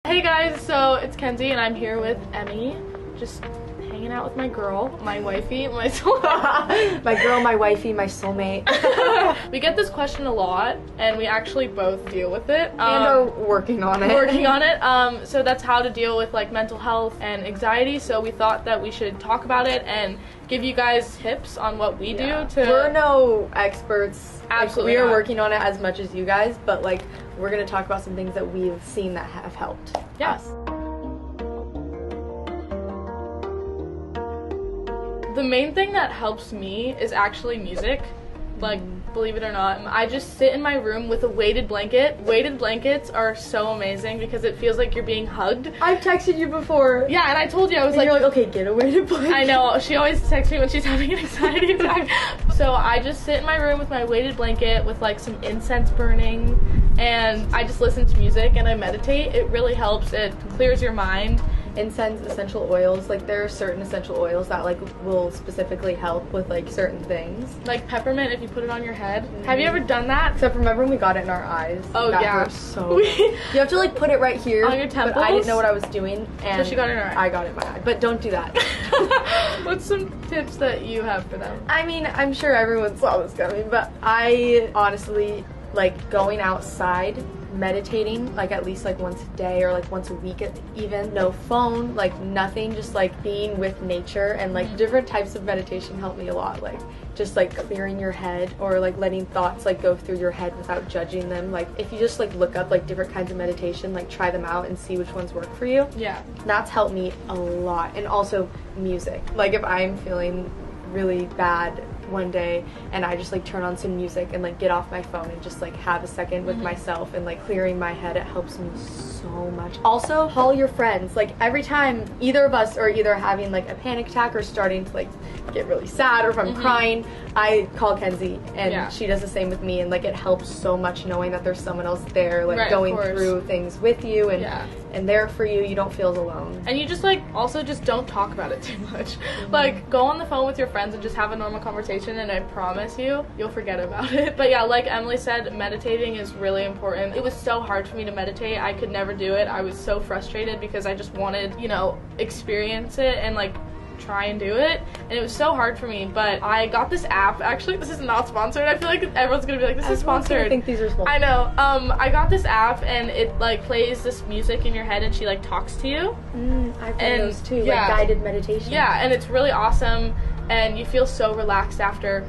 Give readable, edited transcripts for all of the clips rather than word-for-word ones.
Hey guys, so it's Kenzie and I'm here with Emmy, just hanging out with my girl, my wifey, my soulmate. My girl, my wifey, my soulmate. We get this question a lot and we actually both deal with it. And are working on it. So that's how to deal with like mental health and anxiety. So we thought that we should talk about it and give you guys tips on what we do to... We're no experts. Absolutely we are not. working on it as much as you guys, but like we're gonna talk about some things that we've seen that have helped Yes. us. The main thing that helps me is actually music. Like, believe it or not, I just sit in my room with a weighted blanket. Weighted blankets are so amazing because it feels like you're being hugged. I've texted you before. Yeah, and I told you, I was And like, you're like, okay, get a weighted blanket. I know, she always texts me when she's having an anxiety attack. So I just sit in my room with my weighted blanket with like some incense burning and I just listen to music and I meditate. It really helps. It clears your mind. Incense, essential oils, like there are certain essential oils that like will specifically help with like certain things. Like peppermint if you put it on your head. Have you ever done that? Except remember when we got it in our eyes? Oh, that yeah. hurts so bad. You have to like put it right here. On your temples? But I didn't know what I was doing and So she got it in her eye. I got it in my eye. But don't do that. What's some tips that you have for them? I mean, I'm sure everyone saw this coming, but I honestly like going outside, meditating like at least like once a day or like once a week even. No phone, like nothing, just like being with nature. And like different types of meditation help me a lot, like just like clearing your head or like letting thoughts like go through your head without judging them. Like if you just like look up like different kinds of meditation, like try them out and see which ones work for you. Yeah, that's helped me a lot. And also music, like if I'm feeling really bad one day and I just like turn on some music and like get off my phone and just like have a second with myself and like clearing my head, it helps me so much. Also, call your friends. Like every time either of us are either having like a panic attack or starting to like get really sad, or if I'm crying, I call Kenzie and she does the same with me, and like it helps so much knowing that there's someone else there like going through things with you and there for you. You don't feel alone. And you just like also just don't talk about it too much. Like go on the phone with your friends and just have a normal conversation and I promise you, you'll forget about it. But yeah, like Emily said, meditating is really important. It was so hard for me to meditate. I could never do it. I was so frustrated because I just wanted, you know, experience it and like try and do it, and it was so hard for me. But I got this app. Actually, this is not sponsored. I feel like everyone's gonna be like, this is sponsored. I think these are sponsored. I know. I got this app and it like plays this music in your head and she like talks to you. I've done those too, like guided meditation. Yeah, and it's really awesome and you feel so relaxed after.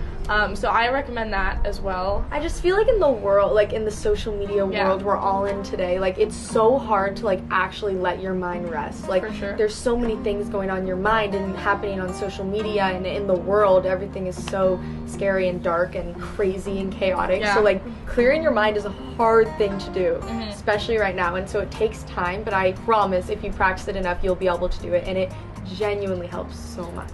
So I recommend that as well. I just feel like in the world, like in the social media world we're all in today, like it's so hard to like actually let your mind rest. Like for sure. There's so many things going on in your mind and happening on social media and in the world. Everything is so scary and dark and crazy and chaotic. So like clearing your mind is a hard thing to do, especially right now. And so it takes time, but I promise if you practice it enough, you'll be able to do it. And it genuinely helps so much.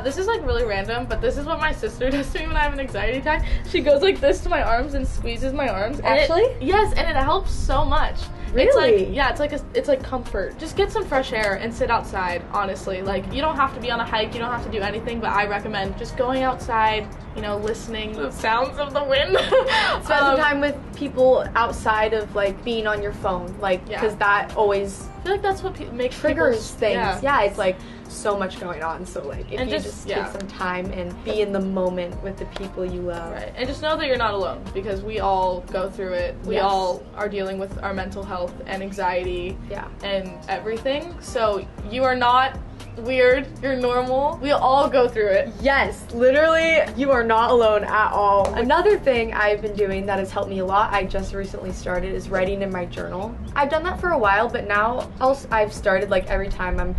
This is like really random, but this is what my sister does to me when I have an anxiety attack. She goes like this to my arms and squeezes my arms. Actually? Yes, and it helps so much. Really? It's like it's like comfort. Just get some fresh air and sit outside, honestly. Like you don't have to be on a hike, you don't have to do anything, but I recommend just going outside, you know, listening to the sounds of the wind. Spend some time with people outside of like being on your phone, like because that always I feel like that's what makes triggers things. Yeah, it's like so much going on. So like if you just take some time and be in the moment with the people you love. Right. And just know that you're not alone because we all go through it. We all are dealing with our mental health and anxiety and everything. So you are not weird, you're normal. We all go through it. Yes, literally, you are not alone at all. Another thing I've been doing that has helped me a lot, I just recently started, is writing in my journal. I've done that for a while, but now I've started like every time I'm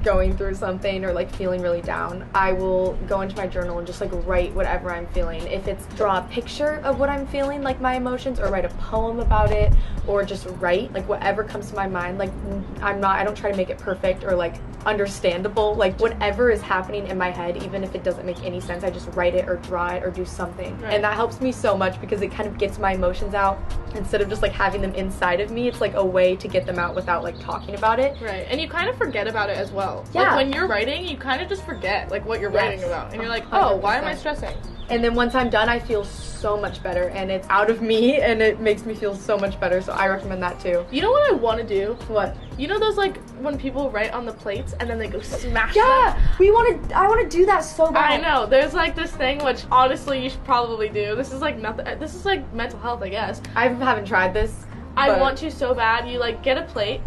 going through something or like feeling really down, I will go into my journal and just like write whatever I'm feeling. If it's draw a picture of what I'm feeling, like my emotions, or write a poem about it, or just write like whatever comes to my mind. Like I don't try to make it perfect or like understandable. Like whatever is happening in my head, even if it doesn't make any sense, I just write it or draw it or do something. And that helps me so much because it kind of gets my emotions out instead of just like having them inside of me. It's like a way to get them out without like talking about it. Right. And you kind of forget about it as well. Yeah. Like when you're writing, you kind of just forget like what you're writing about. And you're like, oh, 100%. why am I stressing? And then once I'm done, I feel so much better, and it's out of me, and it makes me feel so much better, so I recommend that too. You know what I want to do? What? You know those like when people write on the plates and then they go smash Yeah, them? I want to do that so bad. I know. There's like this thing which honestly you should probably do. This is like nothing. This is like mental health, I guess. I haven't tried this. I want to so bad. You like get a plate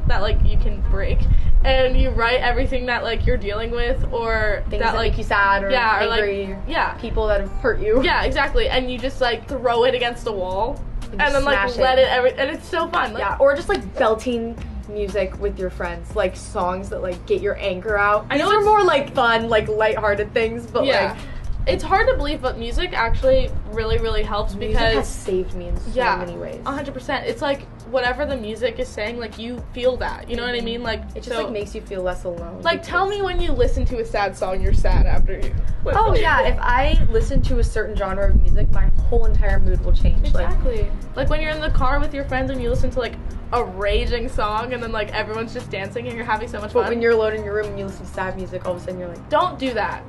that like you can break, and you write everything that like you're dealing with, or Things that like make you sad or yeah, angry. or like yeah, people that have hurt you. yeah, exactly. And you just like throw it against the wall, and then like smash let it and it's so fun. Like, Yeah, or just like belting music with your friends, like songs that like get your anger out. I know These are it's more like fun, like lighthearted things, but yeah. like It's hard to believe, but music actually really helps music has because saved me in so yeah, many ways. 100%. It's like whatever the music is saying, like you feel that. You know what I mean? Like It just like makes you feel less alone. like tell me when you listen to a sad song, you're sad after you. Oh yeah, if I listen to a certain genre of music, my whole entire mood will change. Exactly. Like when you're in the car with your friends and you listen to like a raging song and then like everyone's just dancing and you're having so much fun. But when you're alone in your room and you listen to sad music, all of a sudden you're like, don't do that.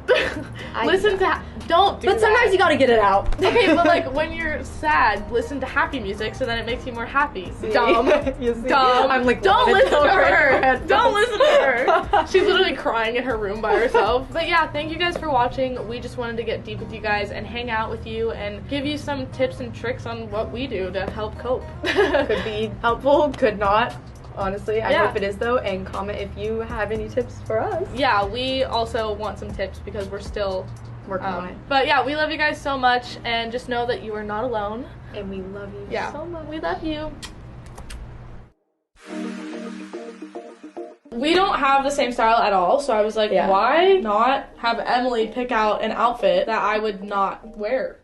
I Listen do that. to don't do But sometimes that. you gotta get it out. Okay, but like when you're sad, listen to happy music so then it makes you more happy. See? Dumb. You see? Dumb. I'm like, don't listen to her. headphones. Don't listen to her. She's literally crying in her room by herself. But yeah, thank you guys for watching. We just wanted to get deep with you guys and hang out with you and give you some tips and tricks on what we do to help cope. Could be helpful, could not. Honestly, I Yeah. hope it is though, and comment if you have any tips for us. Yeah, we also want some tips because we're still Working on it. but yeah, we love you guys so much, and just know that you are not alone. And we love you Yeah, so much. we love you. We don't have the same style at all, so I was like, Yeah. why not have Emily pick out an outfit that I would not wear?